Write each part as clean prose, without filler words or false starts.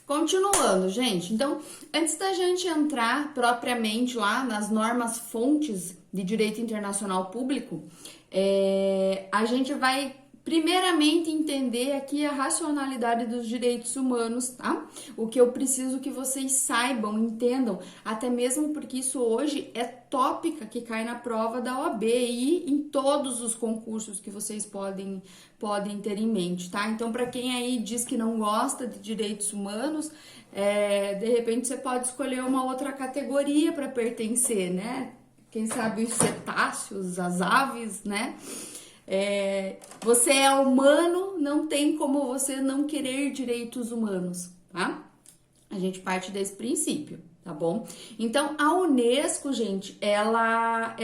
Continuando, gente. Então, antes da gente entrar propriamente lá nas normas fontes de direito internacional público, a gente vai primeiramente entender aqui a racionalidade dos direitos humanos, tá? O que eu preciso que vocês saibam, entendam, até mesmo porque isso hoje é tópica que cai na prova da OAB e em todos os concursos que vocês podem ter em mente, tá? Então, para quem aí diz que não gosta de direitos humanos, de repente você pode escolher uma outra categoria para pertencer, né? Quem sabe os cetáceos, as aves, né? Você é humano, não tem como você não querer direitos humanos, tá? A gente parte desse princípio, tá bom? Então, a Unesco, gente, ela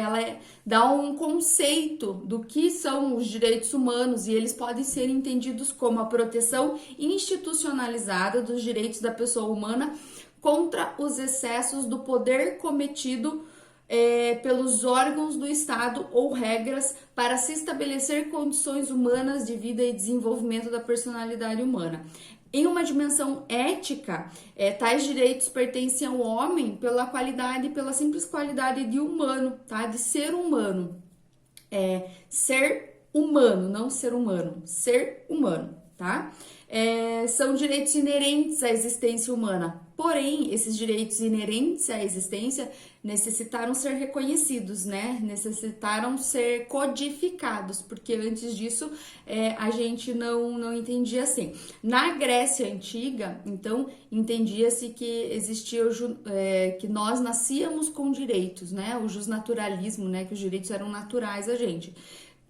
dá um conceito do que são os direitos humanos e eles podem ser entendidos como a proteção institucionalizada dos direitos da pessoa humana contra os excessos do poder cometido pelos órgãos do Estado ou regras para se estabelecer condições humanas de vida e desenvolvimento da personalidade humana. Em uma dimensão ética, tais direitos pertencem ao homem pela simples qualidade de humano, tá? De ser humano. Ser humano, não ser humano, ser humano, tá? São direitos inerentes à existência humana. Porém, esses direitos inerentes à existência necessitaram ser reconhecidos, né? Necessitaram ser codificados, porque antes disso a gente não entendia assim. Na Grécia Antiga, então, entendia-se que existia que nós nascíamos com direitos, né? O justnaturalismo, né? Que os direitos eram naturais a gente.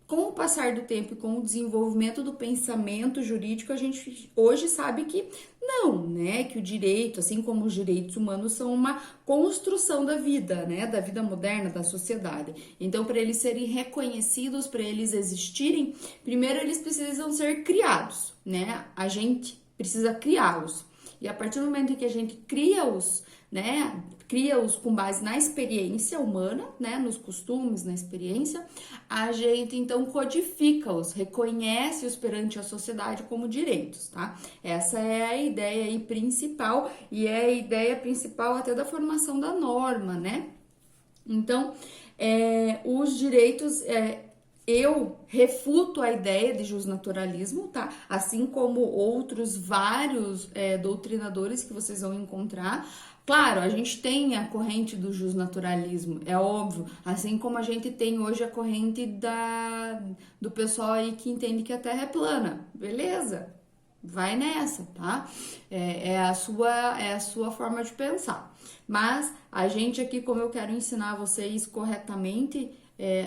Com o passar do tempo e com o desenvolvimento do pensamento jurídico, a gente hoje sabe que não, né? Que o direito, assim como os direitos humanos, são uma construção da vida, né? Da vida moderna, da sociedade. Então, para eles serem reconhecidos, para eles existirem, primeiro eles precisam ser criados, né? A gente precisa criá-los. E a partir do momento em que a gente cria-os, né? Cria-os com base na experiência humana, né, nos costumes, na experiência, a gente então codifica-os, reconhece-os perante a sociedade como direitos, tá? Essa é a ideia aí principal e é a ideia principal até da formação da norma, né? Então, os direitos... eu refuto a ideia de justnaturalismo, tá? Assim como outros vários doutrinadores que vocês vão encontrar. Claro, a gente tem a corrente do justnaturalismo, é óbvio, assim como a gente tem hoje a corrente do pessoal aí que entende que a Terra é plana, beleza? Vai nessa, tá? É a sua forma de pensar. Mas a gente aqui, como eu quero ensinar vocês corretamente,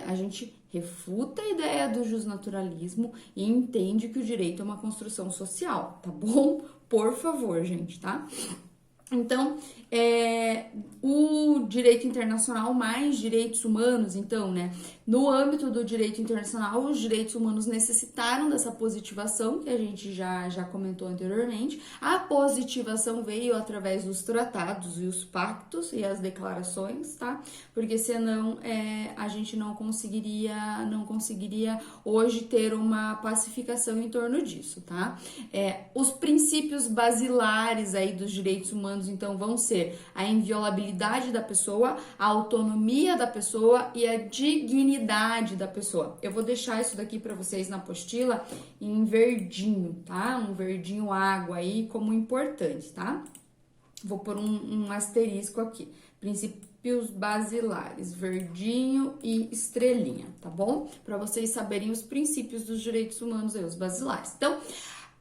a gente refuta a ideia do justnaturalismo e entende que o direito é uma construção social, tá bom? Por favor, gente, tá? Então, o direito internacional mais direitos humanos, então, né? No âmbito do direito internacional, os direitos humanos necessitaram dessa positivação, que a gente já comentou anteriormente. A positivação veio através dos tratados e os pactos e as declarações, tá? Porque senão a gente não conseguiria hoje ter uma pacificação em torno disso, tá? Os princípios basilares aí dos direitos humanos, então, vão ser a inviolabilidade da pessoa, a autonomia da pessoa e a dignidade da pessoa. Eu vou deixar isso daqui para vocês na apostila em verdinho, tá? Um verdinho água aí como importante, tá? Vou pôr um asterisco aqui. Princípios basilares, verdinho e estrelinha, tá bom? Para vocês saberem os princípios dos direitos humanos aí, os basilares. Então,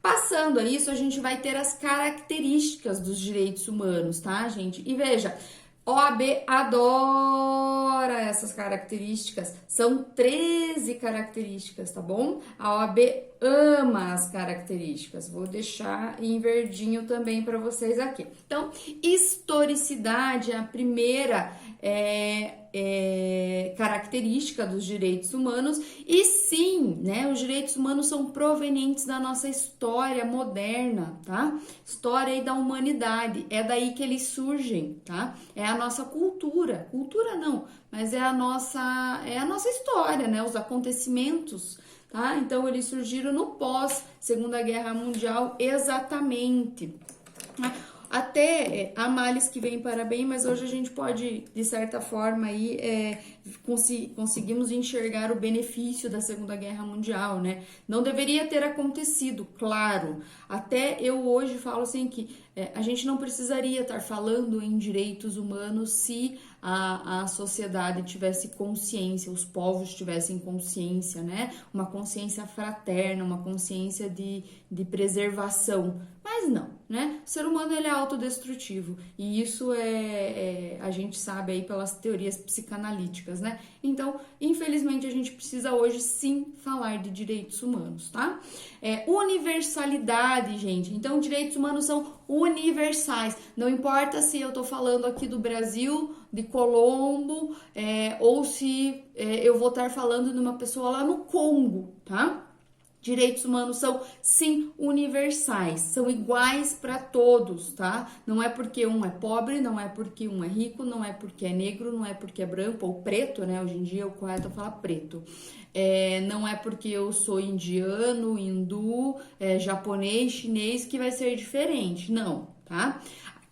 passando a isso, a gente vai ter as características dos direitos humanos, tá, gente? E veja, OAB adora essas características, são 13 características, tá bom? A OAB ama as características, vou deixar em verdinho também para vocês aqui. Então, historicidade é a primeira característica dos direitos humanos e sim, né, os direitos humanos são provenientes da nossa história moderna, tá? História aí da humanidade, é daí que eles surgem, tá? É a nossa cultura não, mas é a nossa história, né? Os acontecimentos, tá? Então, eles surgiram no pós Segunda Guerra Mundial, exatamente. Até há males que vêm para bem, mas hoje a gente pode, de certa forma, aí, conseguimos enxergar o benefício da Segunda Guerra Mundial, né? Não deveria ter acontecido, claro. Até eu hoje falo assim que a gente não precisaria estar falando em direitos humanos se a sociedade tivesse consciência, os povos tivessem consciência, né? Uma consciência fraterna, uma consciência de preservação. Mas não, né? O ser humano ele é autodestrutivo e isso a gente sabe aí pelas teorias psicanalíticas, né? Então, infelizmente, a gente precisa hoje sim falar de direitos humanos, tá? Universalidade, gente. Então, direitos humanos são universais. Não importa se eu tô falando aqui do Brasil, de Colombo, ou se eu vou estar falando de uma pessoa lá no Congo, tá? Direitos humanos são, sim, universais, são iguais para todos, tá? Não é porque um é pobre, não é porque um é rico, não é porque é negro, não é porque é branco ou preto, né? Hoje em dia o correto é falar preto. Não é porque eu sou indiano, hindu, japonês, chinês que vai ser diferente, não, tá?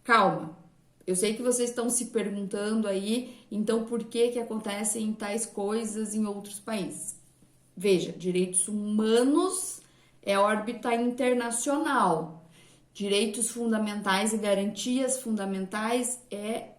Calma. Eu sei que vocês estão se perguntando aí, então por que acontecem tais coisas em outros países? Veja, direitos humanos é órbita internacional. Direitos fundamentais e garantias fundamentais é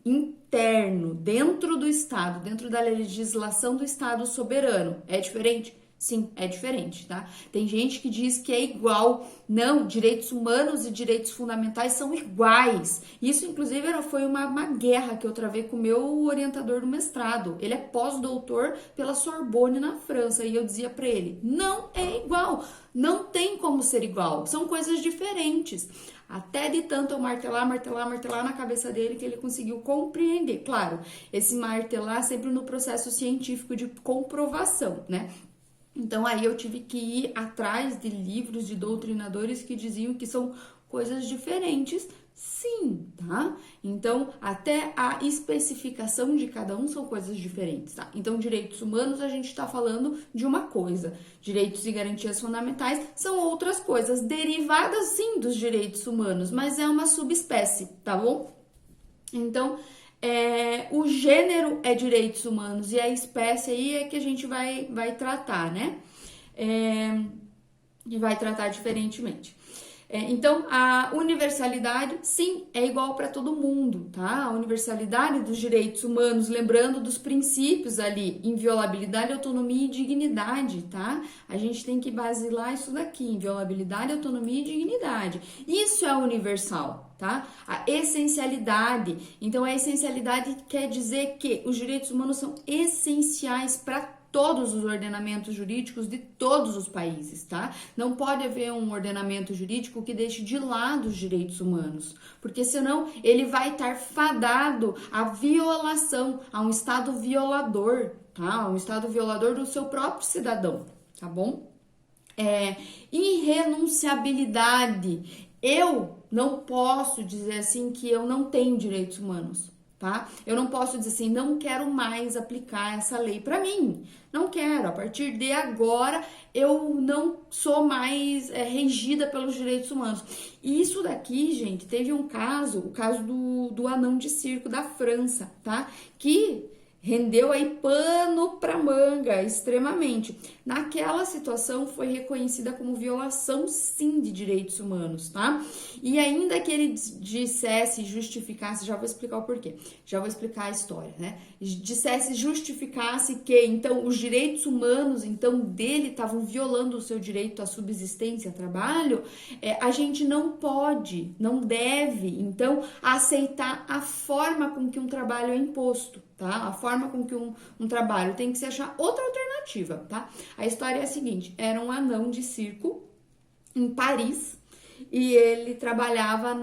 interno, dentro do Estado, dentro da legislação do Estado soberano. É diferente? Sim, é diferente, tá? Tem gente que diz que é igual. Não, direitos humanos e direitos fundamentais são iguais. Isso, inclusive, foi uma guerra que eu travei com o meu orientador do mestrado. Ele é pós-doutor pela Sorbonne, na França. E eu dizia pra ele, não é igual. Não tem como ser igual. São coisas diferentes. Até de tanto eu martelar na cabeça dele que ele conseguiu compreender. Claro, esse martelar sempre no processo científico de comprovação, né? Então aí eu tive que ir atrás de livros de doutrinadores que diziam que são coisas diferentes, sim, tá? Então até a especificação de cada um são coisas diferentes, tá? Então direitos humanos a gente tá falando de uma coisa, direitos e garantias fundamentais são outras coisas, derivadas sim dos direitos humanos, mas é uma subespécie, tá bom? Então o gênero é direitos humanos e a espécie aí é que a gente vai tratar, né? E vai tratar diferentemente. Então, a universalidade, sim, é igual para todo mundo, tá? A universalidade dos direitos humanos, lembrando dos princípios ali, inviolabilidade, autonomia e dignidade, tá? A gente tem que basilar isso daqui, inviolabilidade, autonomia e dignidade. Isso é universal, tá? A essencialidade. Então, a essencialidade quer dizer que os direitos humanos são essenciais para todos os ordenamentos jurídicos de todos os países, tá? Não pode haver um ordenamento jurídico que deixe de lado os direitos humanos, porque senão ele vai estar fadado à violação, a um estado violador, tá? Um estado violador do seu próprio cidadão, tá bom? Irrenunciabilidade. Eu não posso dizer assim que eu não tenho direitos humanos. Tá? Eu não posso dizer assim, não quero mais aplicar essa lei para mim. Não quero. A partir de agora, eu não sou mais regida pelos direitos humanos. E isso daqui, gente, teve um caso, o caso do anão de circo da França, tá? Que rendeu aí pano pra manga, extremamente. Naquela situação foi reconhecida como violação, sim, de direitos humanos, tá? E ainda que ele dissesse, justificasse, já vou explicar o porquê, já vou explicar a história, né? Dissesse, justificasse que, então, os direitos humanos, então, dele estavam violando o seu direito à subsistência, a trabalho, a gente não pode, não deve, então, aceitar a forma com que um trabalho é imposto, tá? A forma com que um trabalho tem que se achar outra alternativa, tá? A história é a seguinte, era um anão de circo em Paris e ele trabalhava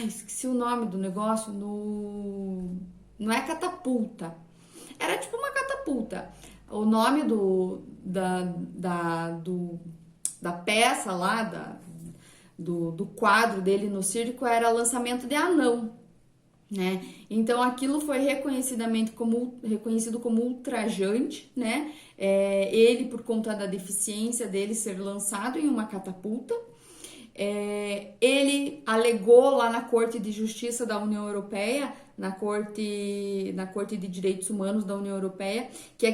esqueci o nome do negócio, não é catapulta, era tipo uma catapulta. O nome da peça lá, do quadro dele no circo era lançamento de anão, né? Então aquilo foi reconhecido como ultrajante, né? Ele, por conta da deficiência dele, ser lançado em uma catapulta. Ele alegou lá na Corte de Justiça da União Europeia, na Corte de Direitos Humanos da União Europeia, que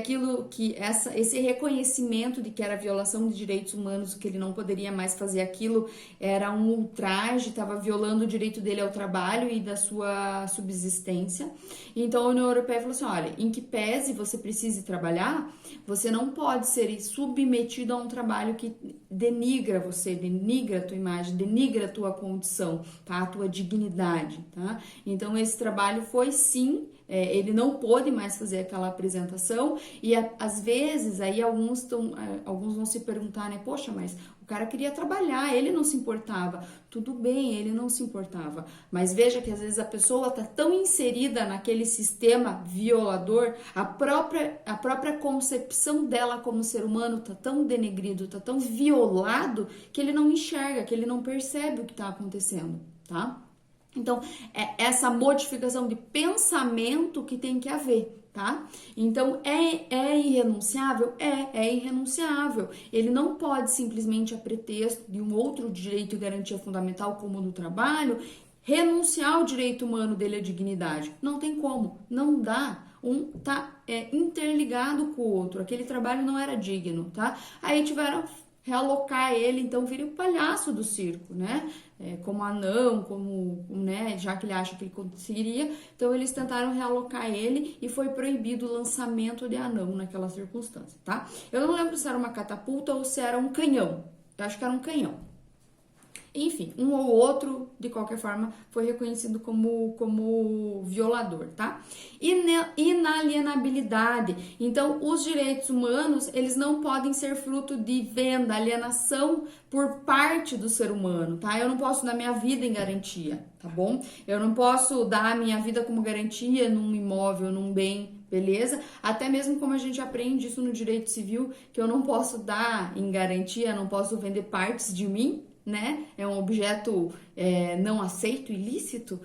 esse reconhecimento de que era violação de direitos humanos, que ele não poderia mais fazer aquilo, era um ultraje, estava violando o direito dele ao trabalho e da sua subsistência. Então a União Europeia falou assim, olha, em que pese você precise trabalhar, você não pode ser submetido a um trabalho que denigra você, denigra a tua imagem, denigra a tua condição, tá? A tua dignidade, tá? Então esse trabalho foi sim, ele não pôde mais fazer aquela apresentação e às vezes aí alguns vão se perguntar, né, poxa, mas o cara queria trabalhar, ele não se importava. Tudo bem, ele não se importava, mas veja que às vezes a pessoa tá tão inserida naquele sistema violador, a própria concepção dela como ser humano tá tão denegrido, tá tão violado, que ele não enxerga, que ele não percebe o que tá acontecendo, tá? Então, é essa modificação de pensamento que tem que haver, tá? Então, é irrenunciável? É irrenunciável. Ele não pode simplesmente, a pretexto de um outro direito e garantia fundamental, como o do trabalho, renunciar ao direito humano dele à dignidade. Não tem como, não dá. Um tá interligado com o outro. Aquele trabalho não era digno, tá? Aí tiveram realocar ele, então vira o palhaço do circo, né? Como anão, né? Já que ele acha que ele conseguiria, então eles tentaram realocar ele e foi proibido o lançamento de anão naquela circunstância, tá? Eu não lembro se era uma catapulta ou se era um canhão. Eu acho que era um canhão. Enfim, um ou outro, de qualquer forma, foi reconhecido como violador, tá? Inalienabilidade. Então, os direitos humanos, eles não podem ser fruto de venda, alienação por parte do ser humano, tá? Eu não posso dar minha vida em garantia, tá bom? Eu não posso dar a minha vida como garantia num imóvel, num bem, beleza? Até mesmo como a gente aprende isso no direito civil, que eu não posso dar em garantia, não posso vender partes de mim, né? É um objeto não aceito, ilícito,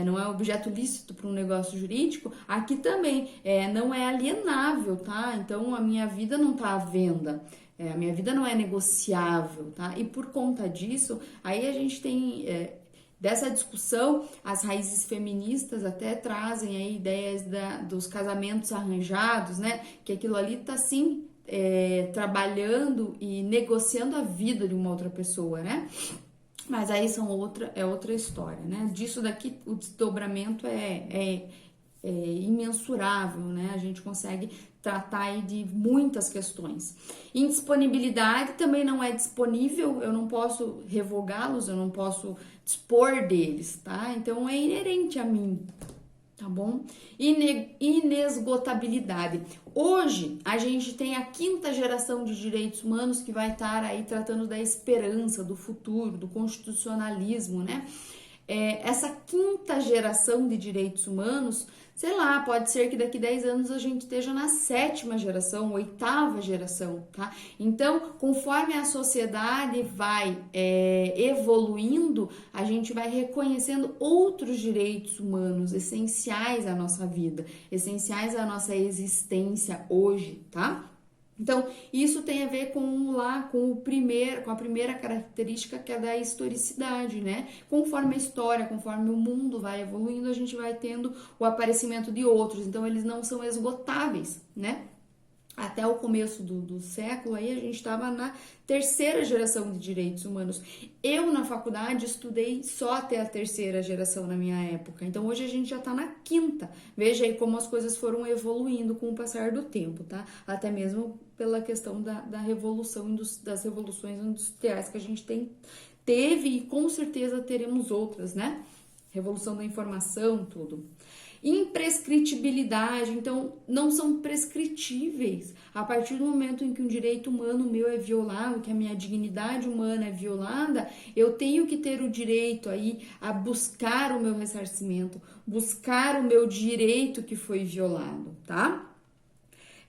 não é um objeto lícito para um negócio jurídico. Aqui também não é alienável, tá? Então a minha vida não está à venda, a minha vida não é negociável, tá? E por conta disso, aí a gente tem dessa discussão, as raízes feministas até trazem aí ideias dos casamentos arranjados, né? Que aquilo ali tá sim trabalhando e negociando a vida de uma outra pessoa, né? Mas aí é outra história, né? Disso daqui o desdobramento é imensurável, né? A gente consegue tratar aí de muitas questões. Indisponibilidade também não é disponível, eu não posso revogá-los, eu não posso dispor deles, tá? Então é inerente a mim, tá bom? Inesgotabilidade. Hoje, a gente tem a 5ª geração de direitos humanos que vai estar aí tratando da esperança, do futuro, do constitucionalismo, né? Essa 5ª geração de direitos humanos, sei lá, pode ser que daqui 10 anos a gente esteja na 7ª geração, 8ª geração, tá? Então, conforme a sociedade vai evoluindo, a gente vai reconhecendo outros direitos humanos essenciais à nossa vida, essenciais à nossa existência hoje, tá? Então, isso tem a ver com a primeira característica, que é da historicidade, né? Conforme a história, conforme o mundo vai evoluindo, a gente vai tendo o aparecimento de outros. Então, eles não são esgotáveis, né? Até o começo do século, aí a gente estava na 3ª geração de direitos humanos. Eu, na faculdade, estudei só até a 3ª geração na minha época. Então, hoje a gente já está na 5ª. Veja aí como as coisas foram evoluindo com o passar do tempo, tá? Até mesmo pela questão da revolução, das revoluções industriais que a gente teve e com certeza teremos outras, né? Revolução da informação, tudo. Imprescritibilidade, então não são prescritíveis. A partir do momento em que um direito humano meu é violado, que a minha dignidade humana é violada, eu tenho que ter o direito aí a buscar o meu ressarcimento, buscar o meu direito que foi violado, tá?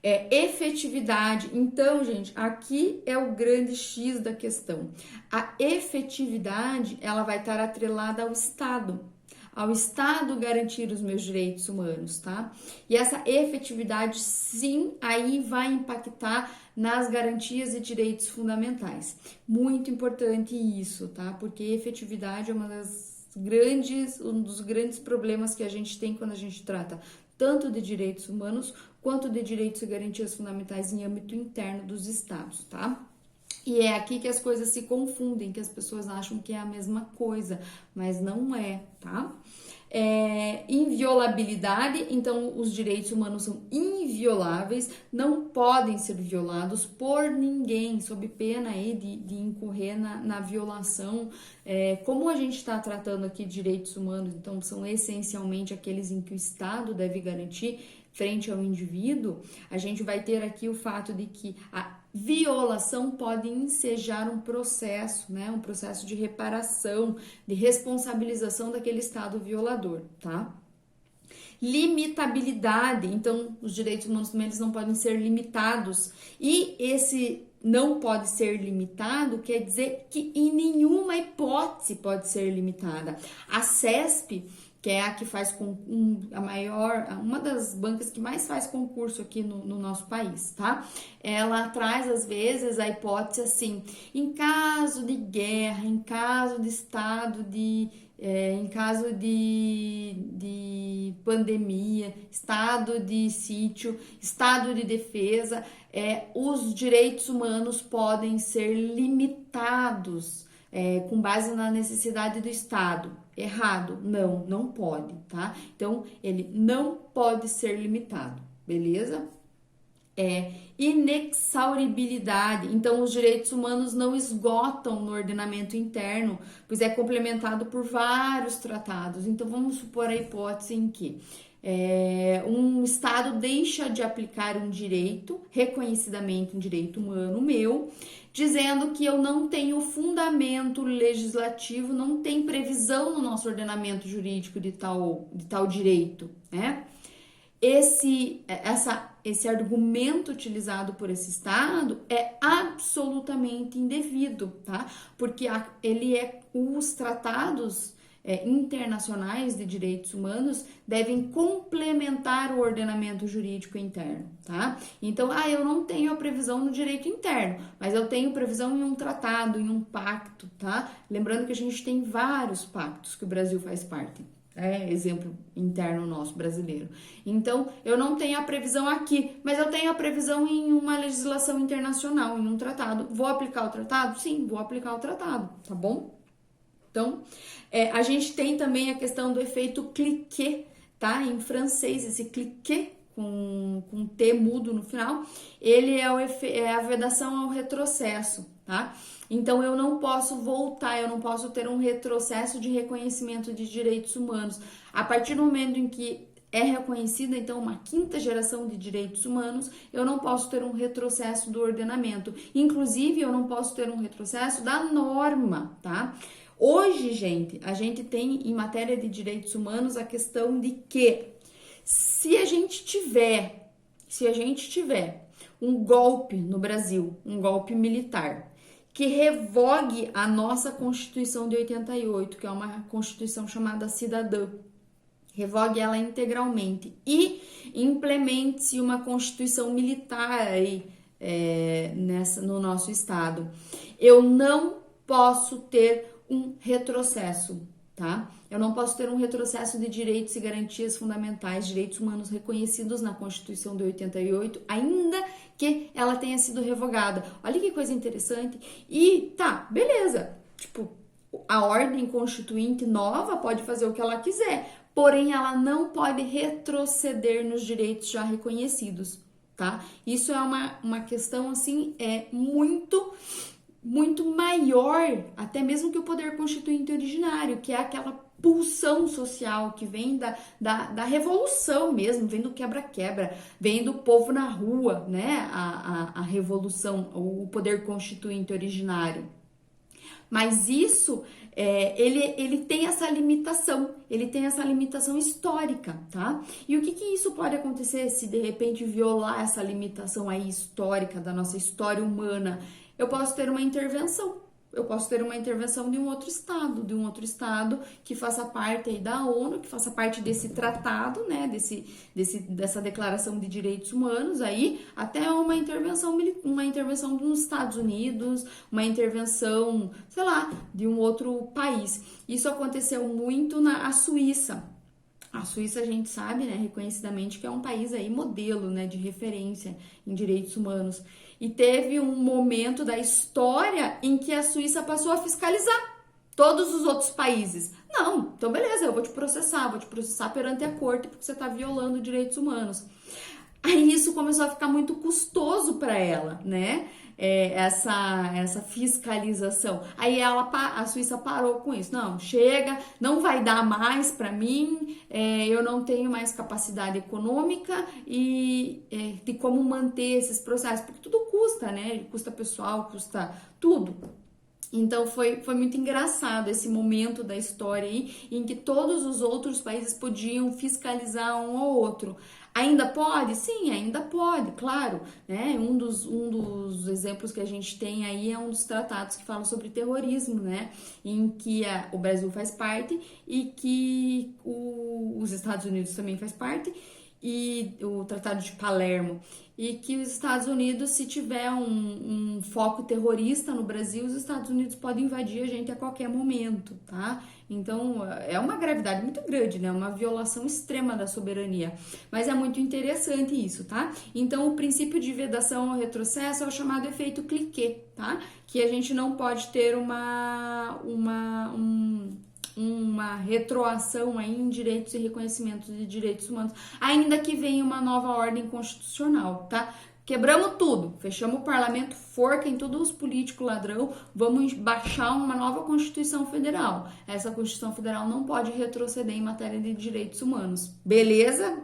Efetividade. Então, gente, aqui é o grande X da questão. A efetividade, ela vai estar atrelada ao Estado. ao Estado garantir os meus direitos humanos, tá? E essa efetividade, sim, aí vai impactar nas garantias e direitos fundamentais. Muito importante isso, tá? Porque efetividade é um dos grandes problemas que a gente tem quando a gente trata tanto de direitos humanos quanto de direitos e garantias fundamentais em âmbito interno dos estados, tá? E é aqui que as coisas se confundem, que as pessoas acham que é a mesma coisa, mas não é, tá? Inviolabilidade, então os direitos humanos são invioláveis, não podem ser violados por ninguém, sob pena aí de incorrer na violação. Como a gente está tratando aqui de direitos humanos, então são essencialmente aqueles em que o Estado deve garantir frente ao indivíduo, a gente vai ter aqui o fato de que a violação pode ensejar um processo, né? Um processo de reparação, de responsabilização daquele Estado violador, tá? Limitabilidade, então os direitos humanos também eles não podem ser limitados, e esse não pode ser limitado quer dizer que em nenhuma hipótese pode ser limitada. A CESP, que é a que faz uma das bancas que mais faz concurso aqui no nosso país, tá? Ela traz, às vezes, a hipótese assim, em caso de guerra, em caso de estado em caso de pandemia, estado de sítio, estado de defesa, os direitos humanos podem ser limitados com base na necessidade do Estado. Errado? Não pode, tá? Então, ele não pode ser limitado, beleza? Inexauribilidade. Então, os direitos humanos não esgotam no ordenamento interno, pois é complementado por vários tratados. Então, vamos supor a hipótese em que um Estado deixa de aplicar um direito, reconhecidamente um direito humano meu, dizendo que eu não tenho fundamento legislativo, não tem previsão no nosso ordenamento jurídico de tal direito, né? Esse argumento utilizado por esse Estado é absolutamente indevido, tá? Porque os tratados internacionais de direitos humanos devem complementar o ordenamento jurídico interno, tá? Então, eu não tenho a previsão no direito interno, mas eu tenho previsão em um tratado, em um pacto, tá? Lembrando que a gente tem vários pactos que o Brasil faz parte. Exemplo interno nosso brasileiro. Então, eu não tenho a previsão aqui, mas eu tenho a previsão em uma legislação internacional, em um tratado. Vou aplicar o tratado? Sim, vou aplicar o tratado, tá bom? Então, a gente tem também a questão do efeito cliquet, tá? Em francês, esse cliquet com T mudo no final, ele é a vedação ao retrocesso, tá? Então, eu não posso voltar, eu não posso ter um retrocesso de reconhecimento de direitos humanos. A partir do momento em que é reconhecida, então, uma quinta geração de direitos humanos, eu não posso ter um retrocesso do ordenamento. Inclusive, eu não posso ter um retrocesso da norma, tá? Hoje, gente, a gente tem em matéria de direitos humanos a questão de que se a gente tiver um golpe no Brasil, um golpe militar, que revogue a nossa Constituição de 88, que é uma Constituição chamada cidadã, revogue ela integralmente e implemente-se uma Constituição militar aí, no nosso estado. Eu não posso ter um retrocesso, tá? Eu não posso ter um retrocesso de direitos e garantias fundamentais, direitos humanos reconhecidos na Constituição de 88, ainda que ela tenha sido revogada. Olha que coisa interessante. E tá, beleza. Tipo, a ordem constituinte nova pode fazer o que ela quiser, porém ela não pode retroceder nos direitos já reconhecidos, tá? Isso é uma questão, assim, muito maior, até mesmo que o poder constituinte originário, que é aquela pulsão social que vem da revolução mesmo, vem do quebra-quebra, vem do povo na rua, né? A revolução, o poder constituinte originário. Mas isso, ele tem essa limitação, histórica, tá? E o que isso pode acontecer se de repente violar essa limitação aí histórica da nossa história humana? Eu posso ter uma intervenção, eu posso ter uma intervenção de um outro estado que faça parte aí da ONU, que faça parte desse tratado, né, dessa declaração de direitos humanos aí, até uma intervenção dos Estados Unidos, uma intervenção, sei lá, de um outro país. Isso aconteceu muito na Suíça. A Suíça, a gente sabe, né, reconhecidamente, que é um país aí modelo, né, de referência em direitos humanos. E teve um momento da história em que a Suíça passou a fiscalizar todos os outros países. Não, então beleza, eu vou te processar perante a corte porque você está violando direitos humanos. Aí isso começou a ficar muito custoso para ela, né? Essa fiscalização. Aí a Suíça parou com isso. Não, chega, não vai dar mais para mim, eu não tenho mais capacidade econômica e de como manter esses processos, porque tudo custa, né? Custa pessoal, custa tudo. Então foi muito engraçado esse momento da história aí, em que todos os outros países podiam fiscalizar um ao outro. Ainda pode? Sim, ainda pode, claro, né? Um dos exemplos que a gente tem aí é um dos tratados que fala sobre terrorismo, né? Em que o Brasil faz parte e que os Estados Unidos também faz parte, e o Tratado de Palermo, e que os Estados Unidos, se tiver um foco terrorista no Brasil, os Estados Unidos podem invadir a gente a qualquer momento, tá? Então, é uma gravidade muito grande, né? Uma violação extrema da soberania. Mas é muito interessante isso, tá? Então, o princípio de vedação ao retrocesso é o chamado efeito cliquet, tá? Que a gente não pode ter uma retroação aí em direitos e reconhecimentos de direitos humanos, ainda que venha uma nova ordem constitucional, tá? Quebramos tudo, fechamos o parlamento, forca em todos os políticos ladrão, vamos baixar uma nova Constituição Federal. Essa Constituição Federal não pode retroceder em matéria de direitos humanos, beleza?